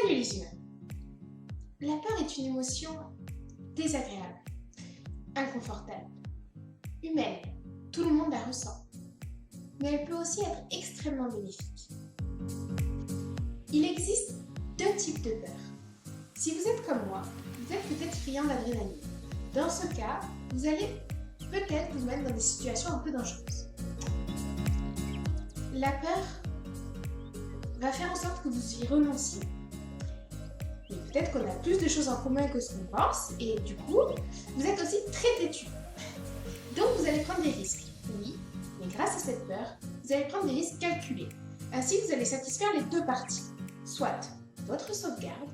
Salut les humains! La peur est une émotion désagréable, inconfortable, humaine, tout le monde la ressent, mais elle peut aussi être extrêmement bénéfique. Il existe deux types de peur. Si vous êtes comme moi, vous êtes peut-être friand d'adrénaline. Dans ce cas, vous allez peut-être vous mettre dans des situations un peu dangereuses. La peur va faire en sorte que vous y renonciez. Mais peut-être qu'on a plus de choses en commun que ce qu'on pense, et du coup, vous êtes aussi très têtu. Donc vous allez prendre des risques, oui, mais grâce à cette peur, vous allez prendre des risques calculés. Ainsi, vous allez satisfaire les deux parties, soit votre sauvegarde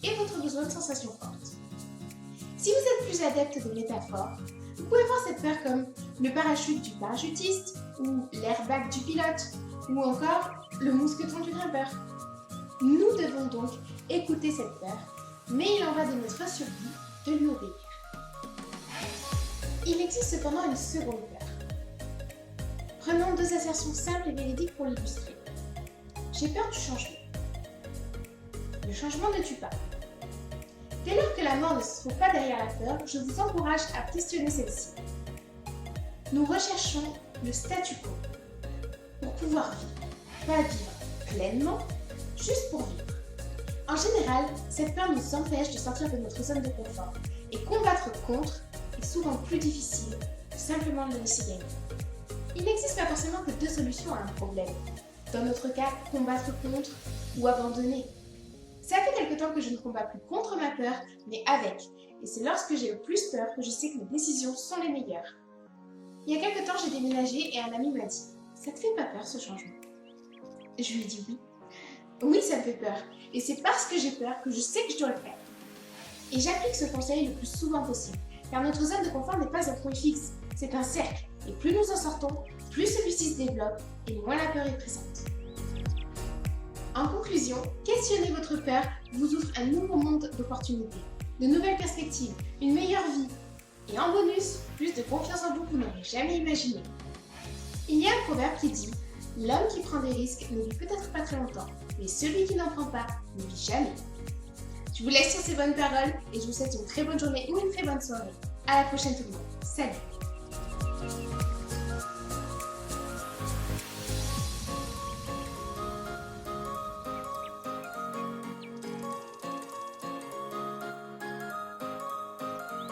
et votre besoin de sensations fortes. Si vous êtes plus adepte des métaphores, vous pouvez voir cette peur comme le parachute du parachutiste, ou l'airbag du pilote, ou encore le mousqueton du grimpeur. Nous devons donc écouter cette peur, mais il en va de notre survie de lui obéir. Il existe cependant une seconde peur. Prenons deux assertions simples et véridiques pour l'illustrer. J'ai peur du changement. Le changement ne tue pas. Dès lors que la mort ne se trouve pas derrière la peur, je vous encourage à questionner celle-ci. Nous recherchons le statu quo pour pouvoir vivre, pas vivre pleinement, juste pour vivre. En général, cette peur nous empêche de sortir de notre zone de confort et combattre contre est souvent plus difficile que simplement de le laisser gagner. Il n'existe pas forcément que deux solutions à un problème. Dans notre cas, combattre contre ou abandonner. Ça fait quelque temps que je ne combats plus contre ma peur, mais avec. Et c'est lorsque j'ai le plus peur que je sais que mes décisions sont les meilleures. Il y a quelque temps, j'ai déménagé et un ami m'a dit « Ça te fait pas peur ce changement ?» Je lui ai dit oui. Oui, ça me fait peur. Et c'est parce que j'ai peur que je sais que je dois le faire. Et j'applique ce conseil le plus souvent possible, car notre zone de confort n'est pas un point fixe, c'est un cercle. Et plus nous en sortons, plus celui-ci se développe et moins la peur est présente. En conclusion, questionner votre peur vous ouvre un nouveau monde d'opportunités, de nouvelles perspectives, une meilleure vie. Et en bonus, plus de confiance en vous que vous n'aurez jamais imaginé. Il y a un proverbe qui dit « L'homme qui prend des risques ne vit peut-être pas très longtemps, mais celui qui n'en prend pas ne vit jamais. » Je vous laisse sur ces bonnes paroles et je vous souhaite une très bonne journée ou une très bonne soirée. À la prochaine tout le monde. Salut!